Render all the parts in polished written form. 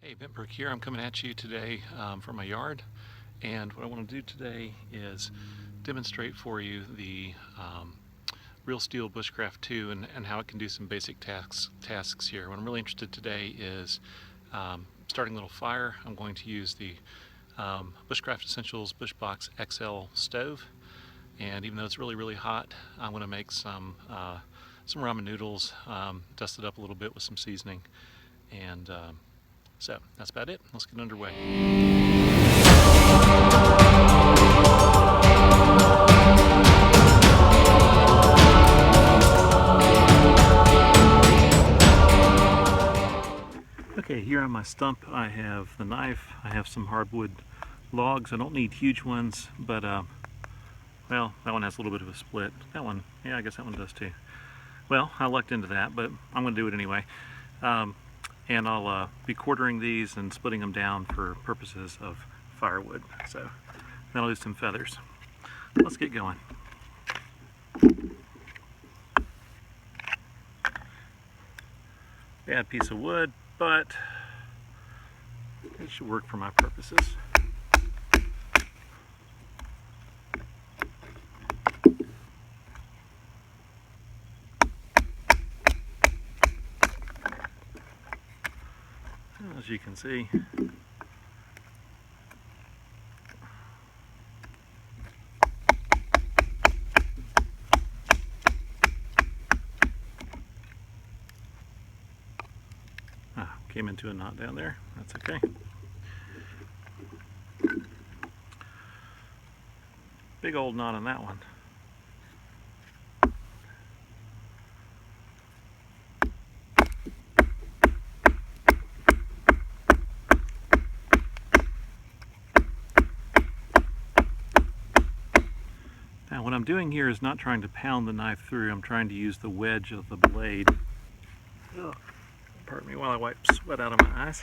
Hey, Ventbrook here. I'm coming at you today from my yard, and what I want to do today is demonstrate for you the Real Steel Bushcraft II and how it can do some basic tasks here. What I'm really interested today is starting a little fire. I'm going to use the Bushcraft Essentials Bushbox Xl stove, and even though it's really hot, I'm going to make some ramen noodles, dust it up a little bit with some seasoning, and so that's about it. Let's get underway. Okay, here on my stump I have the knife. I have some hardwood logs. I don't need huge ones, but well, that one has a little bit of a split. That one, yeah, I guess that one does too. Well, I lucked into that, but I'm going to do it anyway. And I'll be quartering these and splitting them down for purposes of firewood. So that'll do some feathers. Let's get going. Bad piece of wood, but it should work for my purposes. As you can see, came into a knot down there. That's okay. Big old knot on that one. Now what I'm doing here is not trying to pound the knife through, I'm trying to use the wedge of the blade. Ugh. Pardon me while I wipe sweat out of my eyes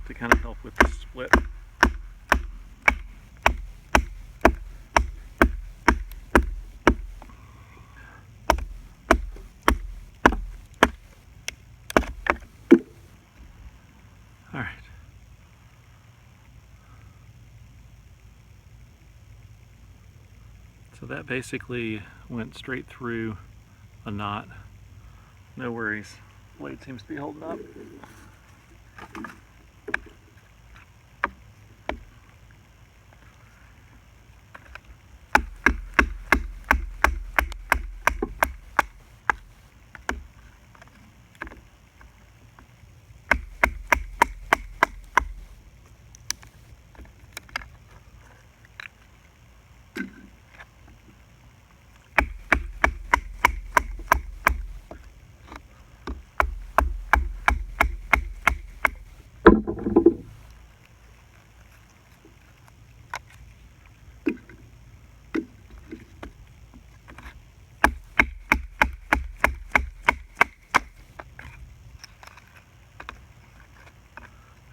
to kind of help with the split. All right. So that basically went straight through a knot. No worries. Blade seems to be holding up.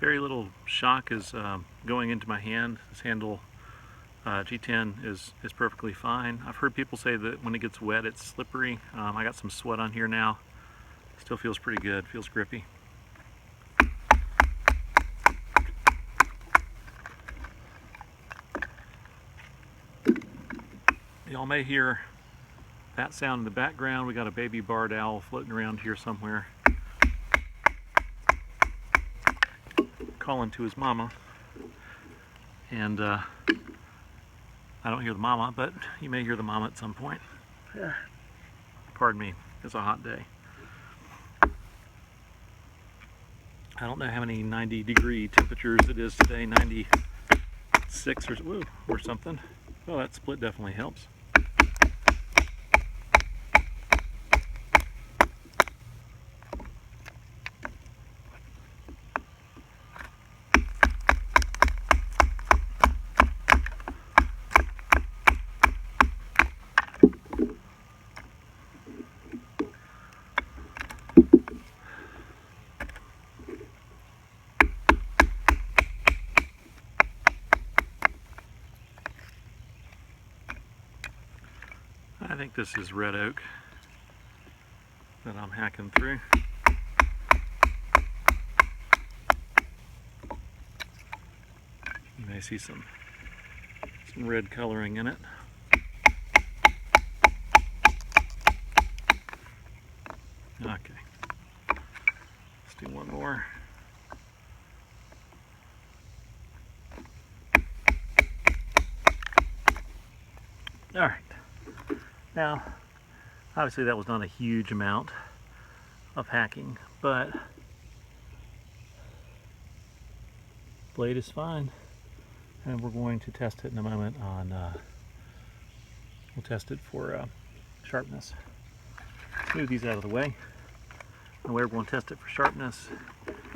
Very little shock is going into my hand. This handle G10 is perfectly fine. I've heard people say that when it gets wet it's slippery. I got some sweat on here now. Still feels pretty good, feels grippy. Y'all may hear that sound in the background. We got a baby barred owl floating around here somewhere, calling to his mama, and I don't hear the mama, but you may hear the mama at some point. Pardon me, it's a hot day. I don't know how many 90-degree temperatures it is today, 96 or something. Well, that split definitely helps. I think this is red oak that I'm hacking through. I see some red coloring in it. Okay, let's do one more. All right, now obviously that was not a huge amount of hacking, but blade is fine, and we're going to test it in a moment on, we'll test it for sharpness. Let's move these out of the way. The way we're going to test it for sharpness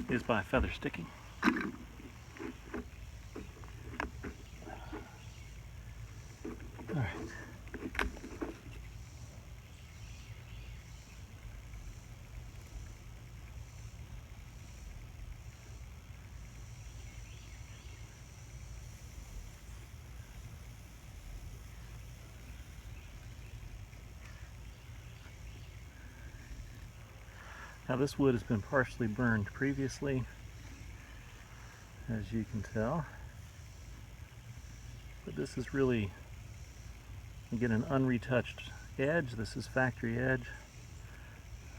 is by feather sticking. All right. Now this wood has been partially burned previously, as you can tell, but this is really, you get an unretouched edge. This is factory edge.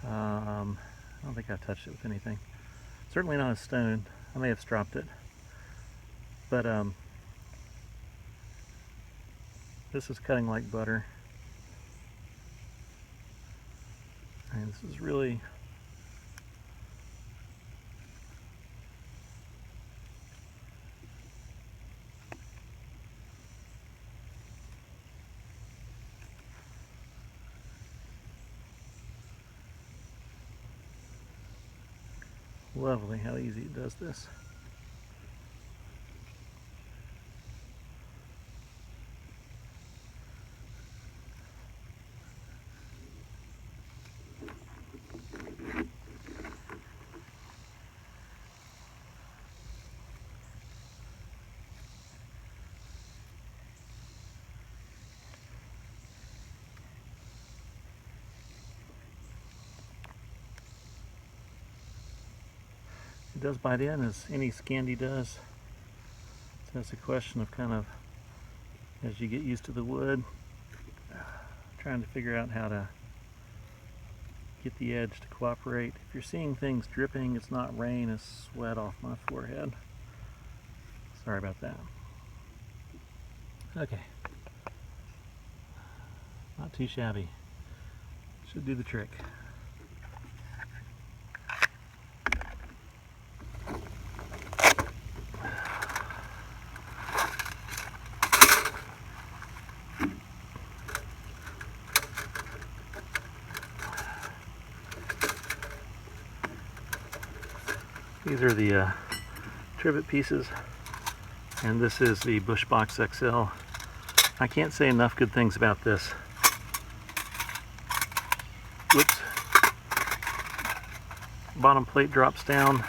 I don't think I've touched it with anything. Certainly not a stone. I may have stropped it, but this is cutting like butter, and this is really lovely how easy it does this. It does bite in, as any Scandi does. So it's a question of kind of, as you get used to the wood, trying to figure out how to get the edge to cooperate. If you're seeing things dripping, it's not rain, it's sweat off my forehead. Sorry about that. Okay. Not too shabby. Should do the trick. These are the trivet pieces, and this is the Bushbox XL. I can't say enough good things about this. Whoops. Bottom plate drops down.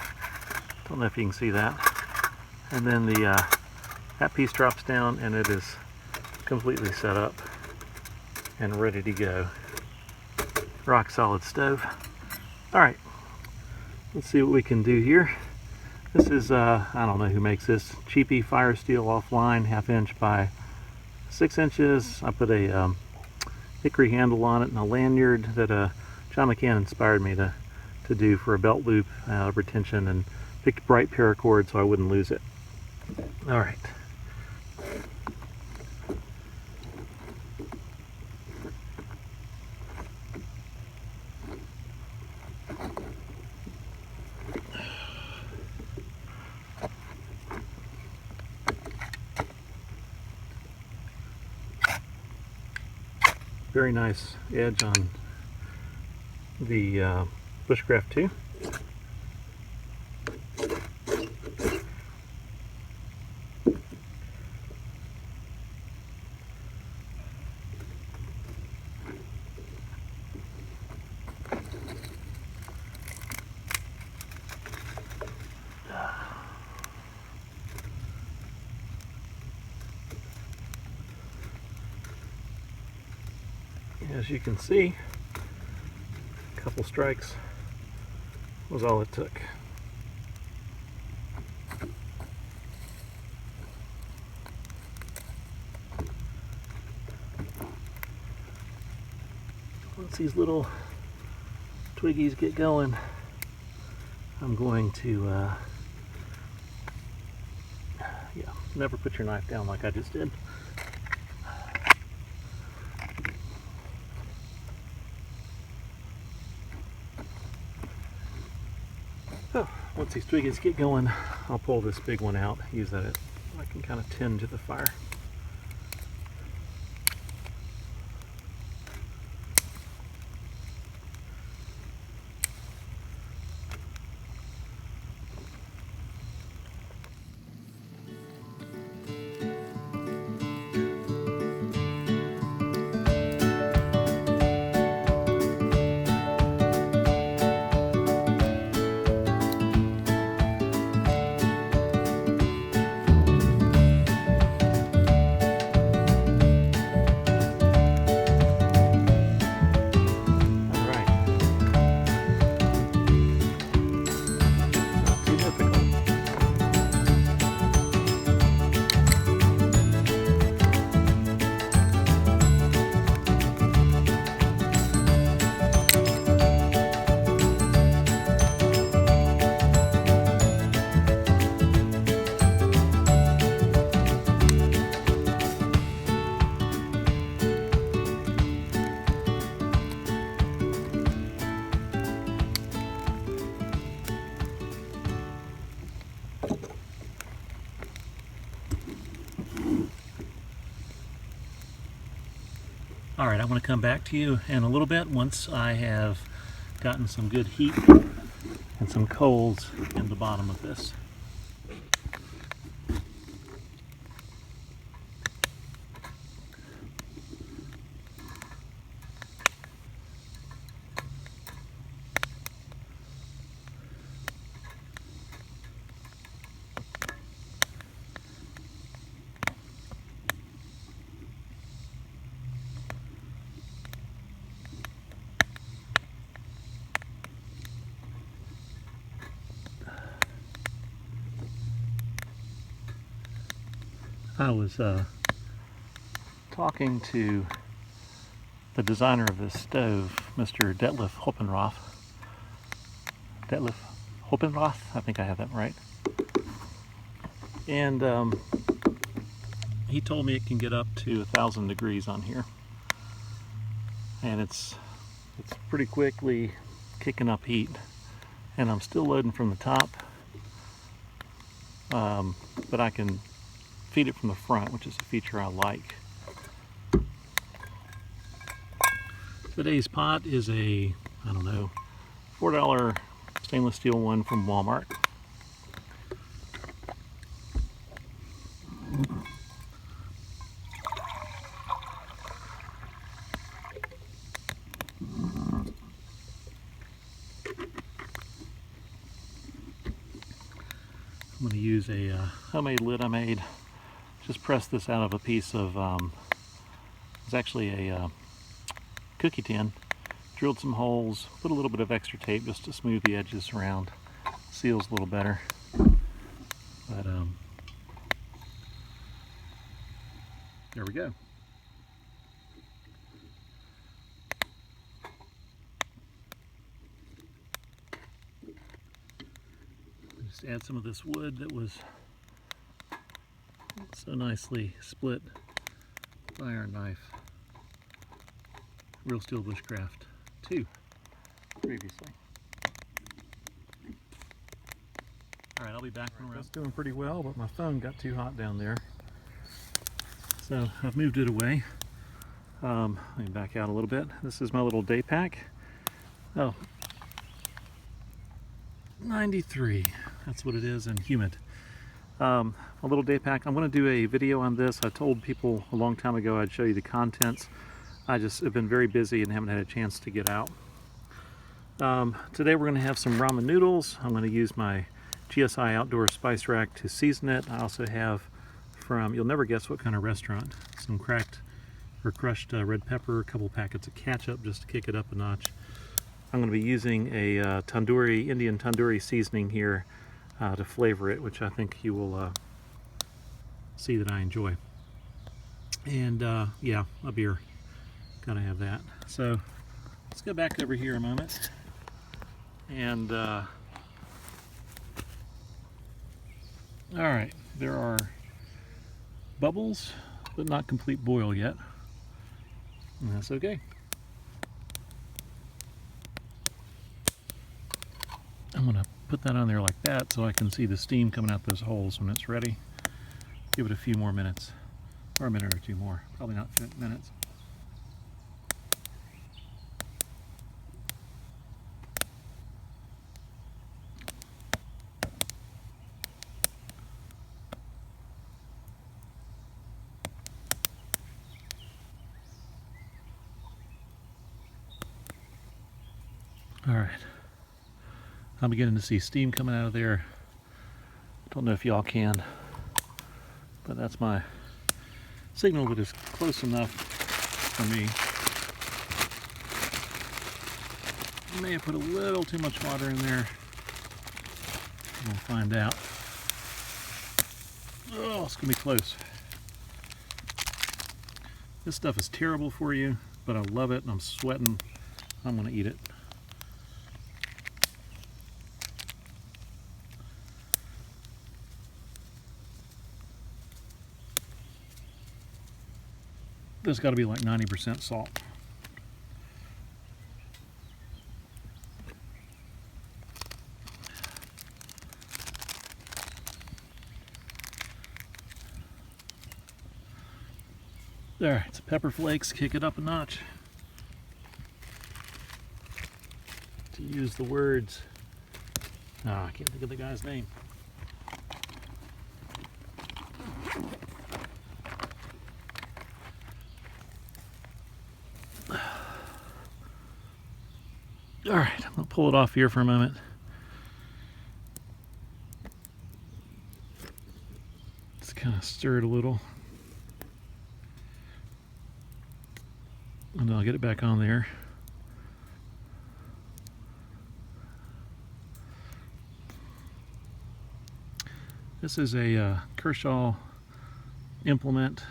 Don't know if you can see that. And then the that piece drops down, and it is completely set up and ready to go. Rock solid stove. All right. Let's see what we can do here. This is, I don't know who makes this, cheapy fire steel offline, 1/2 inch by 6 inches. I put a hickory handle on it and a lanyard that John McCann inspired me to do for a belt loop retention, and picked a bright paracord so I wouldn't lose it. All right. Very nice edge on the Bushcraft II. As you can see, a couple strikes was all it took. once these little twiggies get going, I'm going to, yeah, never put your knife down like I just did. So, once these twiggies get going, I'll pull this big one out, use that I can kind of tend to the fire. All right, I want to come back to you in a little bit once I have gotten some good heat and some coals in the bottom of this. I was talking to the designer of this stove, Mr. Detlef Hoppenroth, I think I have that right. And he told me it can get up to 1,000 degrees on here. And it's pretty quickly kicking up heat. And I'm still loading from the top, but I can feed it from the front, which is a feature I like. Today's pot is a, I don't know, $4 stainless steel one from Walmart. I'm going to use a homemade lid I made. Just press this out of a piece of, it's actually a cookie tin. Drilled some holes, put a little bit of extra tape just to smooth the edges around. Seals a little better. But there we go. Just add some of this wood that was so nicely split by our knife. Real Steel Bushcraft II previously. Alright, I'll be back when we're doing pretty well, but my phone got too hot down there. So I've moved it away. Let me back out a little bit. This is my little day pack. Oh, 93. That's what it is, and humid. A little day pack. I'm going to do a video on this. I told people a long time ago I'd show you the contents. I just have been very busy and haven't had a chance to get out. Today we're going to have some ramen noodles. I'm going to use my GSI outdoor spice rack to season it. I also have from, you'll never guess what kind of restaurant, some cracked or crushed red pepper, a couple packets of ketchup just to kick it up a notch. I'm going to be using a Indian tandoori seasoning here to flavor it, which I think you will see that I enjoy. And yeah, a beer. Gotta have that. So Let's go back over here a moment. And all right, there are bubbles, but not complete boil yet. And that's okay. I'm gonna put that on there like that so I can see the steam coming out those holes when it's ready. Give it a few more minutes, or a minute or two more, probably not minutes. All right, I'm beginning to see steam coming out of there. Don't know if y'all can, but that's my signal that is close enough for me. I may have put a little too much water in there. We'll find out. Oh, it's gonna be close. This stuff is terrible for you, but I love it and I'm sweating. I'm gonna eat it. There's got to be like 90% salt. There, it's pepper flakes, kick it up a notch. To use the words, I can't think of the guy's name. All right, I'm gonna pull it off here for a moment. Just kind of stir it a little. And then I'll get it back on there. This is a Kershaw implement,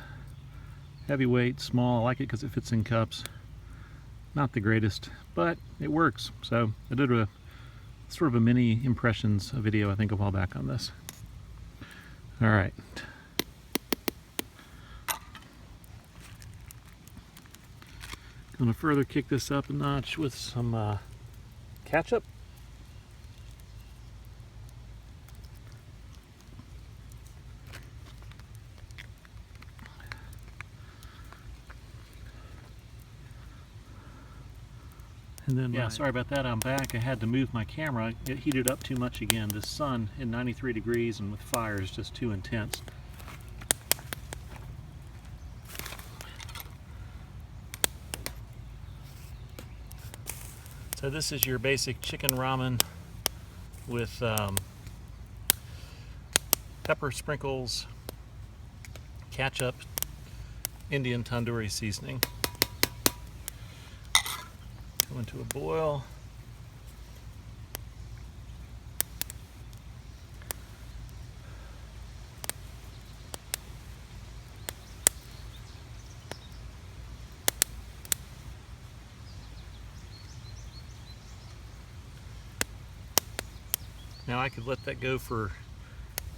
heavyweight, small. I like it because it fits in cups. Not the greatest, but it works. So I did a sort of a mini impressions video, I think, a while back on this. All right. Gonna further kick this up a notch with some ketchup. And then, yeah, sorry about that, I'm back. I had to move my camera. It heated up too much again. The sun in 93 degrees and with fire is just too intense. So this is your basic chicken ramen with pepper sprinkles, ketchup, Indian tandoori seasoning. Go into a boil. Now I could let that go for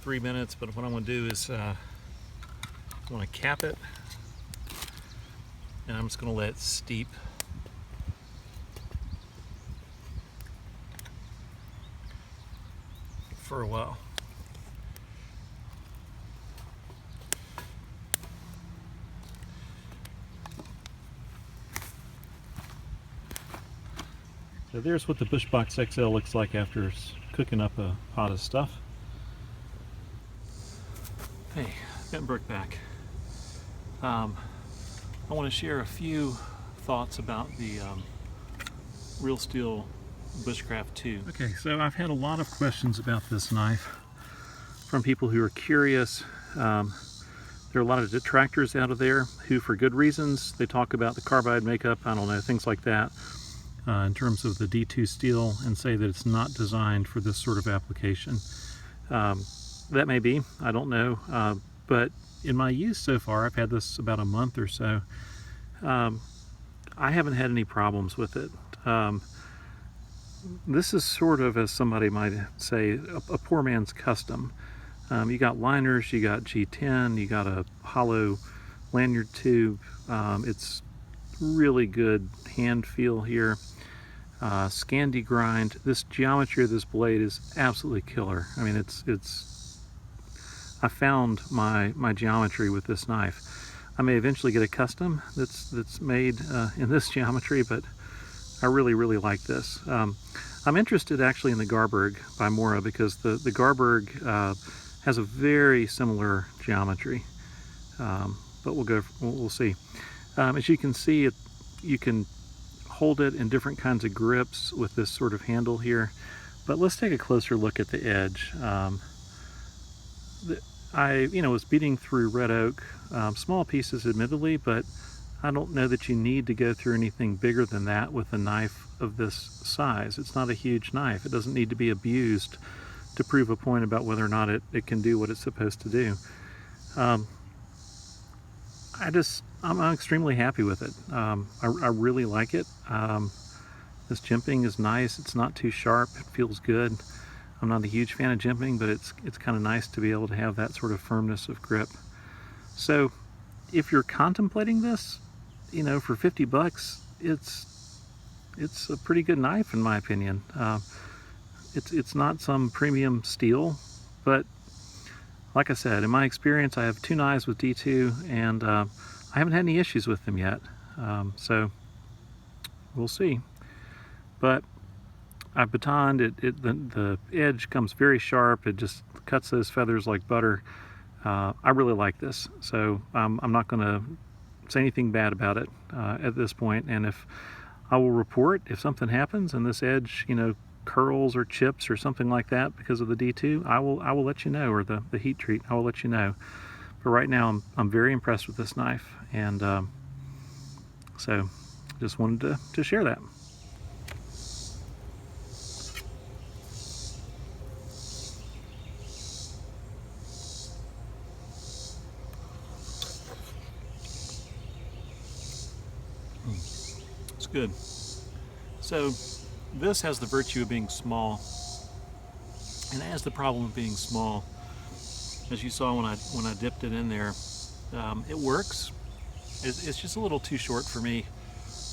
3 minutes, but what I'm going to do is I want to cap it, and I'm just going to let it steep. For a while. So there's what the Bushbox XL looks like after cooking up a pot of stuff. Hey, Brooke back. I want to share a few thoughts about the Real Steel Bushcraft II. Okay, so I've had a lot of questions about this knife from people who are curious. There are a lot of detractors out of there who, for good reasons, they talk about the carbide makeup, I don't know, things like that, in terms of the D2 steel, and say that it's not designed for this sort of application. That may be, I don't know, but in my use so far, I've had this about a month or so, I haven't had any problems with it. This is sort of, as somebody might say, a poor man's custom. You got liners, you got G10, you got a hollow lanyard tube. It's really good hand feel here. Scandi grind. This geometry of this blade is absolutely killer. I mean, I found my geometry with this knife. I may eventually get a custom that's made in this geometry, but I really like this. I'm interested actually in the Garberg by Mora, because the Garberg has a very similar geometry, but we'll see. As you can see, you can hold it in different kinds of grips with this sort of handle here. But let's take a closer look at the edge. I was beating through red oak, small pieces admittedly, but I don't know that you need to go through anything bigger than that with a knife of this size. It's not a huge knife. It doesn't need to be abused to prove a point about whether or not it can do what it's supposed to do. I'm extremely happy with it. I really like it. This jimping is nice. It's not too sharp. It feels good. I'm not a huge fan of jimping, but it's kind of nice to be able to have that sort of firmness of grip. So if you're contemplating this, for 50 bucks, it's a pretty good knife in my opinion. It's not some premium steel, but like I said, in my experience, I have 2 knives with D2, and I haven't had any issues with them yet. So we'll see. But I've batoned it. The edge comes very sharp. It just cuts those feathers like butter. I really like this, so I'm not going to say anything bad about it at this point. And if I will report if something happens and this edge, curls or chips or something like that because of the D2, I will let you know, or the heat treat, I will let you know. But right now, I'm very impressed with this knife, and so just wanted to share that. It's good. So this has the virtue of being small, and it has the problem of being small. As you saw when I dipped it in there, it works. It's just a little too short for me.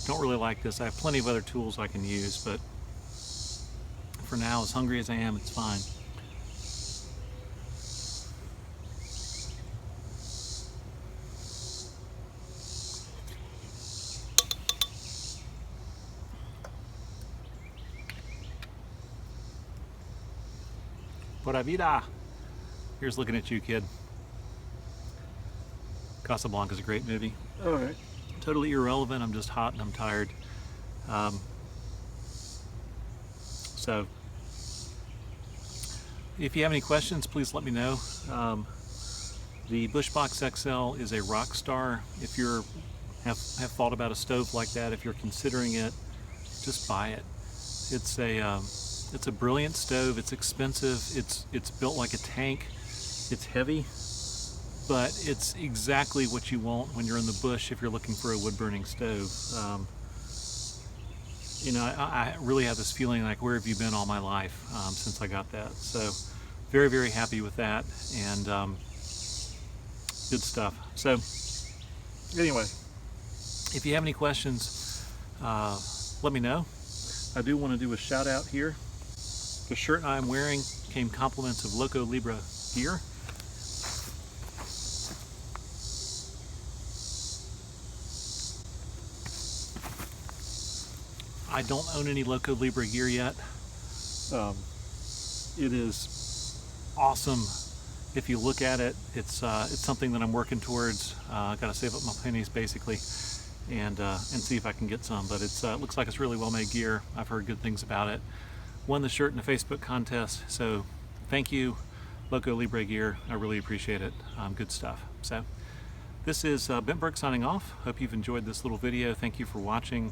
Don't really like this. I have plenty of other tools I can use, but for now, as hungry as I am, it's fine. Pura vida. Here's looking at you, kid. Casablanca's a great movie. All right. Totally irrelevant. I'm just hot and I'm tired. So, if you have any questions, please let me know. The Bushbox XL is a rock star. If you have thought about a stove like that, if you're considering it, just buy it. It's a brilliant stove. It's expensive. It's built like a tank. It's heavy, but it's exactly what you want when you're in the bush if you're looking for a wood-burning stove. I really have this feeling like, where have you been all my life since I got that? So very happy with that, and good stuff. So anyway, if you have any questions, let me know. I do want to do a shout out here. The shirt I'm wearing came compliments of Loco Libre Gear. I don't own any Loco Libre gear yet. It is awesome. If you look at it, it's something that I'm working towards. I gotta save up my pennies basically, and see if I can get some. But it looks like it's really well-made gear. I've heard good things about it. Won the shirt in a Facebook contest, so thank you, Loco Libre Gear. I really appreciate it. Good stuff. So this is Bentberg signing off. Hope you've enjoyed this little video. Thank you for watching.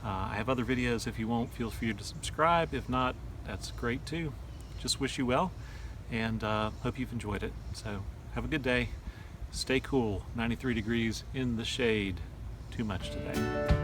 I have other videos. If you won't, feel free to subscribe. If not, that's great too. Just wish you well, and hope you've enjoyed it. So have a good day. Stay cool. 93 degrees in the shade. Too much today.